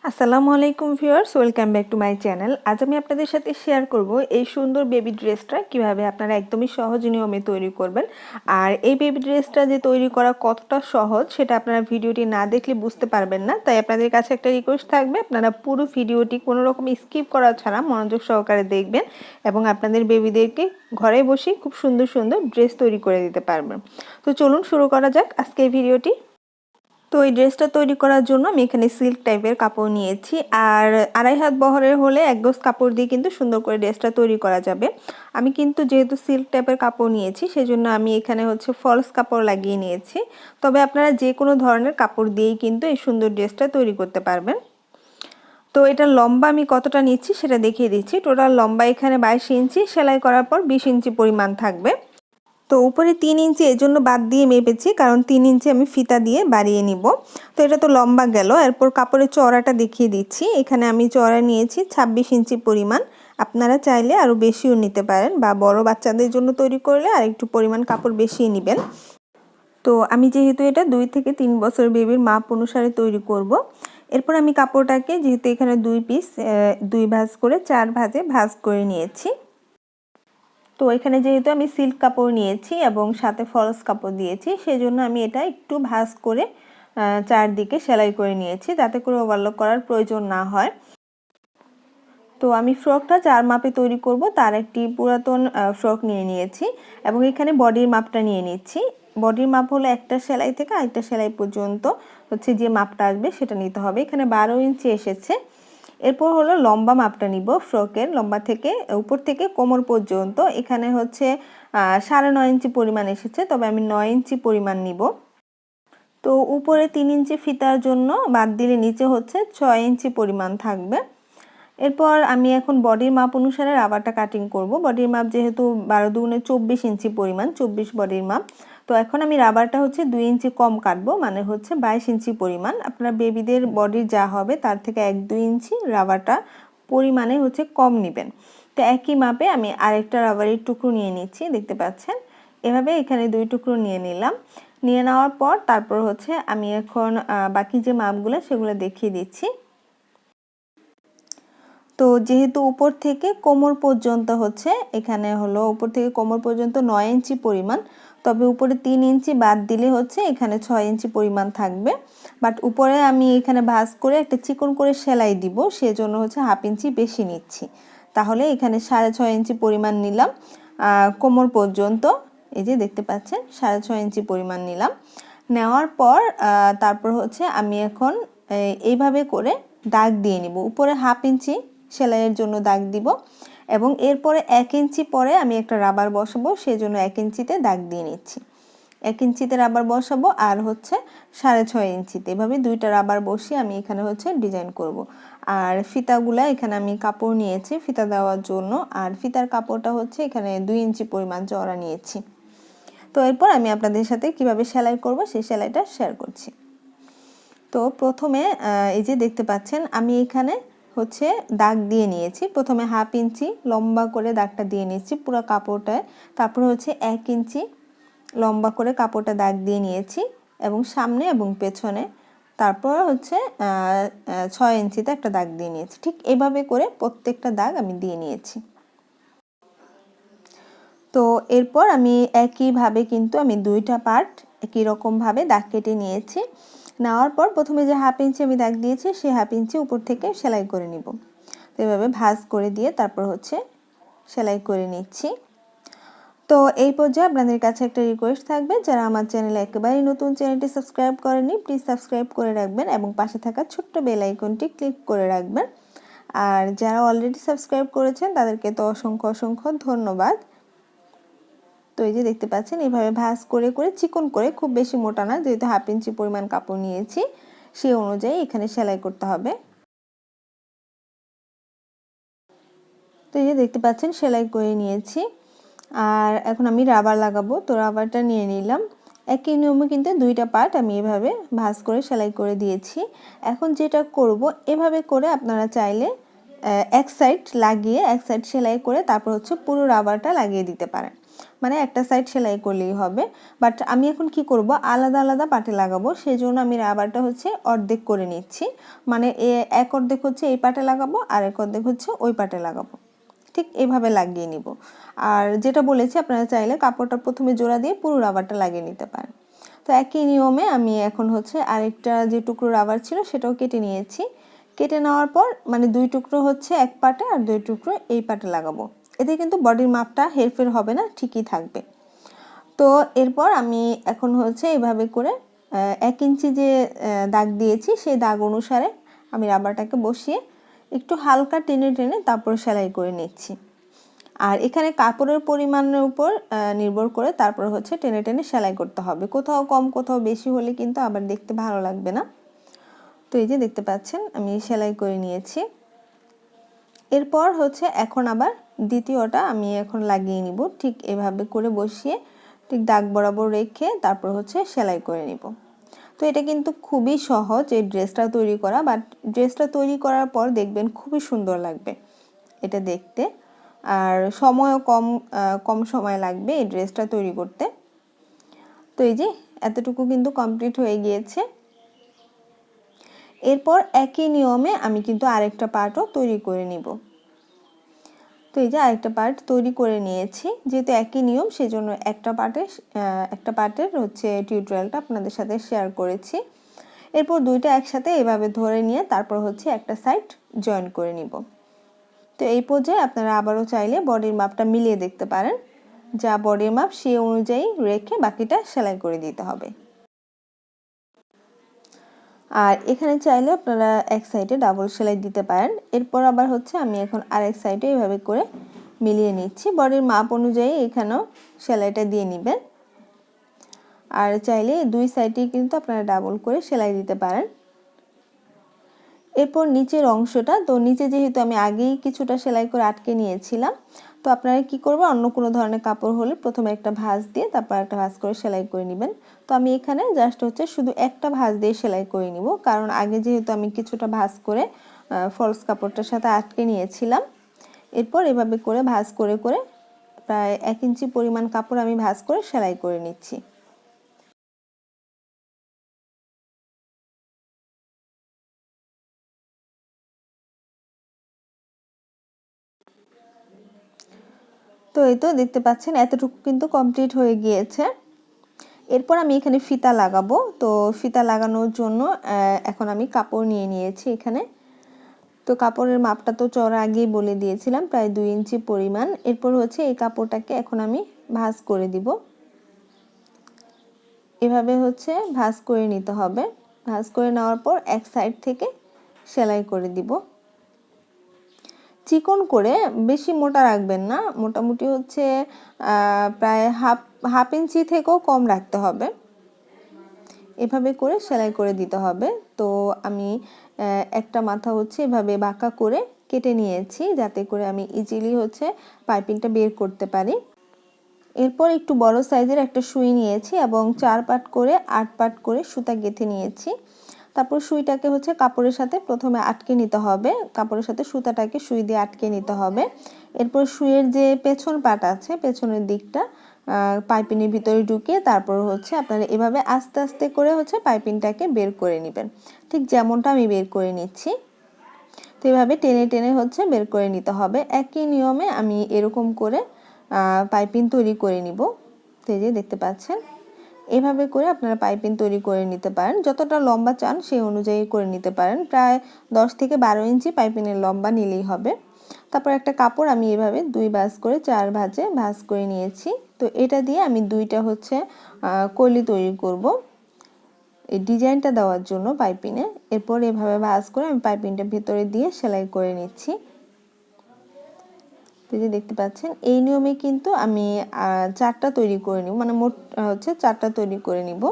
আসসালামু আলাইকুম viewers, welcome back to my channel. আজ আমি আপনাদের সাথে শেয়ার করব এই সুন্দর বেবি ড্রেসটা কিভাবে আপনারা একদমই সহজ নিয়মে তৈরি করবেন। আর এই বেবি ড্রেসটা যে তৈরি করা কতটা সহজ সেটা আপনারা ভিডিওটি না দেখলে বুঝতে পারবেন না। তাই আপনাদের কাছে একটা রিকোয়েস্ট থাকবে, আপনারা পুরো ভিডিওটি কোনো রকম স্কিপ করা ছাড়া মনোযোগ সহকারে দেখবেন এবং আপনাদের বেবিদেরকে ঘরে বসে খুব সুন্দর সুন্দর ড্রেস তৈরি করে দিতে পারবেন। তো চলুন শুরু করা যাক আজকে এই ভিডিওটি। তো এই ড্রেসটা তৈরি করার জন্য আমি এখানে সিল্ক টাইপের কাপড় নিয়েছি, আর 2.5 হাত বহরের হলে এক গজ কাপড় দিয়ে কিন্তু সুন্দর করে ড্রেসটা তৈরি করা যাবে। আমি কিন্তু যেহেতু সিল্ক টাইপের কাপড় নিয়েছি সেজন্য আমি এখানে ফলস কাপড় লাগিয়ে নিয়েছি। তবে আপনারা যে কোনো ধরনের কাপড় দিয়েই কিন্তু এই সুন্দর ড্রেসটা তৈরি করতে পারবেন। তো এটা লম্বা আমি কতটা নিচ্ছি সেটা দেখিয়ে দিচ্ছি। টোটাল লম্বা এখানে 22 ইঞ্চি, সেলাই করার পর 20 ইঞ্চি পরিমাণ থাকবে। তো উপরে 3 ইঞ্চি এজন্য বাদ দিয়ে মেপেছি, কারণ 3 ইঞ্চি আমি ফিতা দিয়ে বাড়িয়ে নিব। তো এটা তো লম্বা গেল। এরপর কাপড়ের চওড়াটা দেখিয়ে দিচ্ছি। এখানে আমি চওড়া নিয়েছি 26 ইঞ্চি পরিমাণ। আপনারা চাইলে আরও বেশিও নিতে পারেন, বা বড় বাচ্চাদের জন্য তৈরি করলে আর একটু পরিমাণ কাপড় বেশি নেবেন। তো আমি যেহেতু এটা 2 থেকে 3 বছর বেবির মাপ অনুসারে তৈরি করব, এরপর আমি কাপড়টাকে যেহেতু এখানে 2 পিস 2 ভাঁজ করে 4 ভাঁজে ভাঁজ করে নিয়েছি। তো এখানে যেহেতু আমি সিল্ক কাপড় নিয়েছি এবং সাথে ফলস কাপড় দিয়েছি, সেজন্য আমি এটা একটু ভাঁজ করে চারদিকে সেলাই করে নিয়েছি, যাতে করে ওভারলক করার প্রয়োজন না হয়। তো আমি ফ্রকটা 4 মাপে তৈরি করব, তার একটি পুরাতন ফ্রক নিয়ে নিয়েছি এবং এখানে বডির মাপটা নিয়ে নিচ্ছি। বডির মাপ হলো একটা সেলাই থেকে আরেকটা সেলাই পর্যন্ত যে মাপটা আসবে সেটা নিতে হবে। এখানে 12 ইঞ্চি এসেছে। এরপর হলো লম্বা মাপটা নিব। ফ্রকের লম্বা থেকে উপর থেকে কোমর পর্যন্ত এখানে 9.5 ইঞ্চি পরিমাণ এসেছে, তবে আমি 9 ইঞ্চি পরিমাণ নিব। তো উপরে 3 ইঞ্চি ফিতার জন্য বাদ দিলে নিচে 6 ইঞ্চি পরিমাণ থাকবে। এরপর আমি এখন বডির মাপ অনুসারে রাবারটা কাটিং করব। বডির মাপ যেহেতু 12 দুগুণে 24 ইঞ্চি পরিমাণ, 24 বডির মাপ। তো এখন আমি রাবারটা 2 ইঞ্চি কম কাটবো, মানে 22 ইঞ্চি পরিমাণ। আপনার বেবিদের বডির যা হবে তার থেকে 1-2 ইঞ্চি রাবারটা পরিমাণে কম নেবেন। তো একই মাপে আমি আরেকটা রাবারের টুকরো নিয়ে নিচ্ছি, দেখতে পাচ্ছেন। এভাবে এখানে 2 টুকরো নিয়ে নিলাম। নিয়ে নেওয়ার পর তারপর আমি এখন বাকি যে মাপগুলো সেগুলো দেখিয়ে দিচ্ছি। তো যেহেতু উপর থেকে কোমর পর্যন্ত এখানে উপর থেকে কোমর পর্যন্ত 9 ইঞ্চি পরিমাণ, তবে উপরে 3 ইঞ্চি বাদ দিলে এখানে 6 ইঞ্চি পরিমাণ থাকবে। বাট উপরে আমি এখানে ভাঁজ করে একটা চিকন করে সেলাই দিব, সেজন্য 1/2 ইঞ্চি বেশি নিচ্ছি। তাহলে এখানে 6.5 ইঞ্চি পরিমাণ নিলাম কোমর পর্যন্ত। এই যে দেখতে পাচ্ছেন 6.5 ইঞ্চি পরিমাণ নিলাম। নেওয়ার পর তারপর আমি এখন এইভাবে করে দাগ দিয়ে নিব। উপরে 1/2 ইঞ্চি সেলাইয়ের জন্য দাগ দিব এবং এরপরে 1 ইঞ্চি পরে আমি একটা রাবার বসাবো, সেজন্য 1 ইঞ্চিতে দাগ দিয়ে নিচ্ছি। 1 ইঞ্চিতে রাবার বসাবো আর 6.5 ইঞ্চিতে, এভাবে 2টা রাবার বসিয়ে আমি এখানে ডিজাইন করব। আর ফিতাগুলা এখানে আমি কাপড় নিয়েছি ফিতা দেওয়ার জন্য, আর ফিতার কাপড়টা এখানে 2 ইঞ্চি পরিমাণ চওড়া নিয়েছি। তো এরপর আমি আপনাদের সাথে কিভাবে সেলাই করব সেই সেলাইটা শেয়ার করছি। তো প্রথমে এই যে দেখতে পাচ্ছেন আমি এখানে দাগ দিয়ে নিয়েছি। প্রথমে 1/2 ইঞ্চি লম্বা করে দাগটা দিয়ে নিয়েছি পুরো কাপড়টায়। তারপর 1 ইঞ্চি লম্বা করে কাপড়টা দাগ দিয়ে নিয়েছি এবং সামনে এবং পেছনে। তারপর 6 ইঞ্চিতে একটা দাগ দিয়ে নিয়েছি। ঠিক এভাবে করে প্রত্যেকটা দাগ আমি দিয়ে নিয়েছি। তো এরপর আমি একইভাবে কিন্তু আমি 2টা পার্ট একই রকমভাবে দাগ কেটে নিয়েছি। নেওয়ার পর প্রথমে যে 1/2 ইঞ্চি আমি দাগ দিয়েছি সেই 1/2 ইঞ্চি উপর থেকে সেলাই করে নিব। তো এভাবে ভাঁজ করে দিয়ে তারপর সেলাই করে নিচ্ছি। তো এই পর্যায়ে আপনাদের কাছে একটা রিকোয়েস্ট থাকবে, যারা আমার চ্যানেলে একেবারেই নতুন, চ্যানেলটি সাবস্ক্রাইব করেনি প্লিজ সাবস্ক্রাইব করে রাখবেন এবং পাশে থাকা ছোট্ট বেল আইকনটি ক্লিক করে রাখবেন। আর যারা অলরেডি সাবস্ক্রাইব করেছেন তাদেরকে তো অসংখ্য অসংখ্য ধন্যবাদ। তো এই যে দেখতে পাচ্ছেন এভাবে ভাঁজ করে করে চিকন করে, খুব বেশি মোটা না, যেহেতু 1/2 ইঞ্চি পরিমাণ কাপড় নিয়েছি সেই অনুযায়ী এখানে সেলাই করতে হবে। তো এই যে দেখতে পাচ্ছেন সেলাই করে নিয়েছি। আর এখন আমি রাবার লাগাবো। তো রাবারটা নিয়ে নিলাম। একই নিয়মে কিন্তু 2টা পার্ট আমি এভাবে ভাঁজ করে সেলাই করে দিয়েছি। এখন যেটা করব, এভাবে করে আপনারা চাইলে এক সাইড লাগিয়ে এক সাইড সেলাই করে তারপর পুরো রাবারটা লাগিয়ে দিতে পারেন। মানে একটা সাইড সেলাই করলেই হবে। বাট আমি এখন কি করব, আলাদা আলাদা পাটে লাগাবো, সেই জন্য আমি রাবারটা হচ্ছে অর্ধেক করে নিচ্ছি। মানে এক অর্ধেক হচ্ছে এই পাটে লাগাবো আর এক অর্ধেক হচ্ছে ওই পাটে লাগাবো, ঠিক এইভাবে লাগিয়ে নিব। আর যেটা বলেছি আপনারা চাইলে কাপড়টা প্রথমে জোড়া দিয়ে পুরো রাবারটা লাগিয়ে নিতে পারেন। তো একই নিয়মে আমি এখন হচ্ছে আরেকটা যে টুকরো রাবার ছিল সেটাও কেটে নিয়েছি। কেটে নেওয়ার পর মানে 2 টুকরো হচ্ছে এক পাটে আর 2 টুকরো এই পাটে লাগাবো। এতে কিন্তু বডির মাপটা হেরফের হবে না, ঠিকই থাকবে। তো এরপর আমি এখন হচ্ছে এইভাবে করে 1 ইঞ্চি যে দাগ দিয়েছি সেই দাগ অনুসারে আমি রাবারটাকে বসিয়ে একটু হালকা টেনে টেনে তারপর সেলাই করে নিচ্ছি। আর এখানে কাপড়ের পরিমাণের উপর নির্ভর করে তারপর হচ্ছে টেনে টেনে সেলাই করতে হবে। কোথাও কম কোথাও বেশি হলে কিন্তু আবার দেখতে ভালো লাগবে না। তো এই যে দেখতে পাচ্ছেন আমি সেলাই করে নিয়েছি। এরপর হচ্ছে এখন আবার দ্বিতীয়টা আমি এখন লাগিয়ে নিব, ঠিক এভাবে করে বসিয়ে ঠিক দাগ বরাবর রেখে তারপর হচ্ছে সেলাই করে নিব। তো এটা কিন্তু খুবই সহজ এই ড্রেসটা তৈরি করা, বাট ড্রেসটা তৈরি করার পর দেখবেন খুবই সুন্দর লাগবে এটা দেখতে, আর সময়ও কম সময় লাগবে এই ড্রেসটা তৈরি করতে। তো এই যে এতটুকু কিন্তু কমপ্লিট হয়ে গিয়েছে। এরপর একই নিয়মে আমি কিন্তু আরেকটা পার্টও তৈরি করে নিব। তো এই যে আরেকটা পার্ট তৈরি করে নিয়েছি, যেহেতু একই নিয়ম সেজন্য একটা পার্টের হচ্ছে টিউটোরিয়ালটা আপনাদের সাথে শেয়ার করেছি। এরপর দুইটা একসাথে এভাবে ধরে নিয়ে তারপর হচ্ছে একটা সাইড জয়েন করে নিব। তো এই পর্যায়ে আপনারা আবারও চাইলে বডির মাপটা মিলিয়ে দেখতে পারেন, যা বডির মাপ সেই অনুযায়ী রেখে বাকিটা সেলাই করে দিতে হবে। আর এখানে চাইলে আপনারা এক সাইডে ডাবল সেলাই দিতে পারেন। এরপর আবার হচ্ছে আমি এখন আরেক সাইডে এইভাবে করে মিলিয়ে নিচ্ছি, বডির মাপ অনুযায়ী এখানেও সেলাইটা দিয়ে নেবেন। আর চাইলে দুই সাইডেই কিন্তু আপনারা ডাবল করে সেলাই দিতে পারেন। এরপর নিচের অংশটা, তো নিচে যেহেতু আমি আগেই কিছুটা সেলাই করে আটকে নিয়েছিলাম, তো আপনারা কি করবেন, অন্য কোনো ধরনের কাপড় হলে প্রথমে একটা ভাঁজ দিয়ে তারপর একটা ভাঁজ করে সেলাই করে নেবেন। তো আমি এখানে জাস্ট হচ্ছে শুধু একটা ভাঁজ দিয়ে সেলাই করে নিব, কারণ আগে যেহেতু আমি কিছুটা ভাঁজ করে ফলস কাপড়টার সাথে আটকে নিয়েছিলাম। এরপর এভাবে করে ভাঁজ করে করে প্রায় 1 ইঞ্চি পরিমাণ কাপড় আমি ভাঁজ করে সেলাই করে নিচ্ছি। তো এই তো দেখতে পাচ্ছেন এতটুকু কিন্তু কমপ্লিট হয়ে গিয়েছে। এরপর আমি এখানে ফিতা লাগাবো। তো ফিতা লাগানোর জন্য এখন আমি কাপড় নিয়ে নিয়েছি এখানে। তো কাপড়ের মাপটা তো চওড়া আগেই বলে দিয়েছিলাম, প্রায় 2 ইঞ্চি পরিমাণ। এরপর হচ্ছে এই কাপড়টাকে এখন আমি ভাঁজ করে দিব। এভাবে হচ্ছে ভাঁজ করে নিতে হবে। ভাঁজ করে নেওয়ার পর এক সাইড থেকে সেলাই করে দিব। চিকন করে, বেশি মোটা রাখবেন না, মোটামুটি হচ্ছে প্রায় হাফ ইঞ্চি থেকেও কম রাখতে হবে। এভাবে করে সেলাই করে দিতে হবে। তো আমি একটা মাথা হচ্ছে এভাবে বাঁকা করে কেটে নিয়েছি, যাতে করে আমি ইজিলি হচ্ছে পাইপিংটা বের করতে পারি। এরপর একটু বড় সাইজের একটা সুই নিয়েছি এবং 4 পাট করে 8 পাট করে সুতা গেঁথে নিয়েছি। তারপর সুইটাকে হচ্ছে কাপড়ের সাথে প্রথমে আটকে নিতে হবে, কাপড়ের সাথে সুতাটাকে সুই দিয়ে আটকে নিতে হবে। এরপর সুইয়ের যে পেছন পাট আছে, পেছনের দিকটা পাইপিংয়ের ভিতরে ঢুকিয়ে তারপর হচ্ছে আপনারা এভাবে আস্তে আস্তে করে হচ্ছে পাইপিংটাকে বের করে নেবেন, ঠিক যেমনটা আমি বের করে নিচ্ছি। তো এভাবে টেনে টেনে হচ্ছে বের করে নিতে হবে। একই নিয়মে আমি এরকম করে পাইপিং তৈরি করে নিব। তো এই যে দেখতে পাচ্ছেন এভাবে করে আপনারা পাইপিং তৈরি করে নিতে পারেন, যতটা লম্বা চান সেই অনুযায়ী করে নিতে পারেন। প্রায় 10 থেকে 12 ইঞ্চি পাইপিংয়ের লম্বা নিলেই হবে। তারপর একটা কাপড় আমি এভাবে 2 ভাঁজ করে 4 ভাঁজে ভাঁজ করে নিয়েছি। তো এটা দিয়ে আমি দুইটা হচ্ছে কলি তৈরি করব এই ডিজাইনটা দেওয়ার জন্য পাইপিংয়ে। এরপর এভাবে ভাঁজ করে আমি পাইপিংটা ভেতরে দিয়ে সেলাই করে নিচ্ছি। যে দেখতে পাচ্ছেন এই নিয়মে কিন্তু আমি 4টা তৈরি করে নিব, মানে মোট হচ্ছে 4টা তৈরি করে নিব।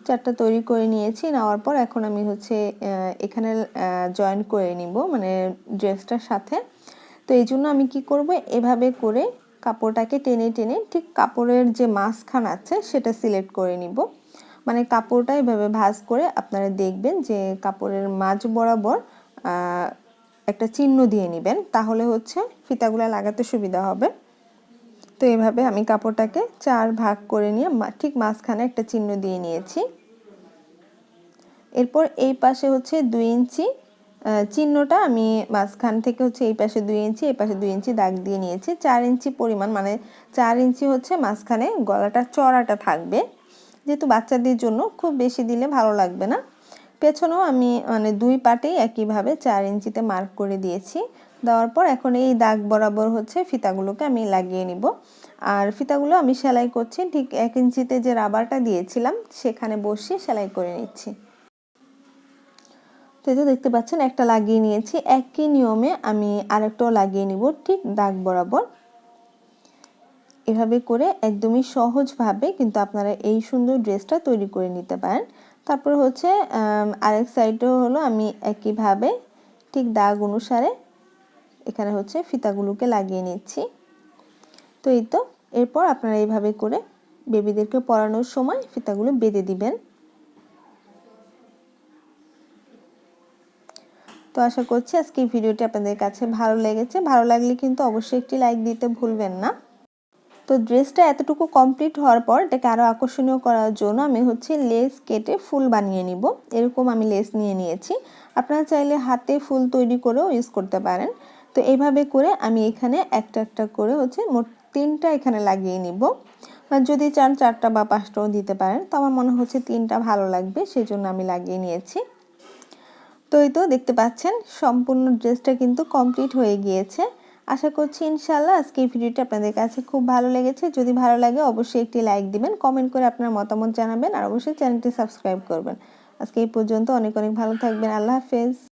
4টা তৈরি করে নিয়েছি, নেওয়ার পর এখন আমি হচ্ছে এখানে জয়েন করে নিব, মানে ড্রেসটার সাথে। তো এই জন্য আমি কি করব, এভাবে করে কাপড়টাকে টেনে টেনে ঠিক কাপড়ের যে মাঝখান আছে সেটা সিলেক্ট করে নিব। মানে কাপড়টা এভাবে ভাঁজ করে আপনারা দেখবেন যে কাপড়ের মাঝ বরাবর একটা চিহ্ন দিয়ে নেবেন, তাহলে হচ্ছে ফিতাগুলো লাগাতে সুবিধা হবে। তো এইভাবে আমি কাপড়টাকে 4 ভাগ করে নিয়ে ঠিক মাঝখানে একটা চিহ্ন দিয়ে নিয়েছি। এরপর এই পাশে হচ্ছে 2 ইঞ্চি চিহ্নটা আমি মাঝখান থেকে হচ্ছে এই পাশে 2 ইঞ্চি এই পাশে 2 ইঞ্চি দাগ দিয়ে নিয়েছি। 4 ইঞ্চি পরিমাণ, মানে 4 ইঞ্চি হচ্ছে মাঝখানে গলাটা চড়াটা থাকবে, যেহেতু বাচ্চাদের জন্য খুব বেশি দিলে ভালো লাগবে না। পেছনেও আমি মানে 2 পাটেই একইভাবে 4 ইঞ্চিতে মার্ক করে দিয়েছি। দেওয়ার পর এখন এই দাগ বরাবর হচ্ছে ফিতাগুলোকে আমি লাগিয়ে নিব। আর ফিতাগুলো আমি সেলাই করছি ঠিক 1 ইঞ্চিতে যে রাবারটা দিয়েছিলাম সেখানে বসিয়ে সেলাই করে নিচ্ছি। তো এই যে দেখতে পাচ্ছেন একটা লাগিয়ে নিয়েছি। একই নিয়মে আমি আরেকটাও লাগিয়ে নিব ঠিক দাগ বরাবর। এভাবে করে একদমই সহজভাবে কিন্তু আপনারা এই সুন্দর ড্রেসটা তৈরি করে নিতে পারেন। তারপর হচ্ছে আরেক সাইডেও হলো আমি একইভাবে ঠিক দাগ অনুসারে এখানে হচ্ছে ফিতাগুলোকে লাগিয়ে নিচ্ছি। তো এই তো, এরপর আপনারা এইভাবে করে বেবিদেরকে পরানোর সময় ফিতাগুলো বেঁধে দিবেন। তো আশা করছি আজকে এই ভিডিওটি আপনাদের কাছে ভালো লেগেছে। ভালো লাগলে কিন্তু অবশ্যই একটি লাইক দিতে ভুলবেন না। তো ড্রেসটা এতটুকু কমপ্লিট হওয়ার পর এটাকে আরও আকর্ষণীয় করার জন্য আমি হচ্ছে লেস কেটে ফুল বানিয়ে নিব। এরকম আমি লেস নিয়ে নিয়েছি। আপনারা চাইলে হাতে ফুল তৈরি করেও ইউজ করতে পারেন। তো এইভাবে করে আমি এখানে একটা একটা করে হচ্ছে মোট 3টা এখানে লাগিয়ে নিব। যদি চান 4টা বা 5টাও দিতে পারেন, তো আমার মনে হচ্ছে 3টা ভালো লাগবে, সেই জন্য আমি লাগিয়ে নিয়েছি। তো এই তো দেখতে পাচ্ছেন সম্পূর্ণ ড্রেসটা কিন্তু কমপ্লিট হয়ে গিয়েছে। আশা করছি ইনশাআল্লাহ আজকে এই ভিডিওটি আপনাদের কাছে খুব ভালো লেগেছে। যদি ভালো লাগে অবশ্যই একটি লাইক দিবেন, কমেন্ট করে আপনার মতামত জানাবেন আর অবশ্যই চ্যানেলটি সাবস্ক্রাইব করবেন। আজকে এই পর্যন্ত, অনেক অনেক ভালো থাকবেন। আল্লাহ হাফেজ।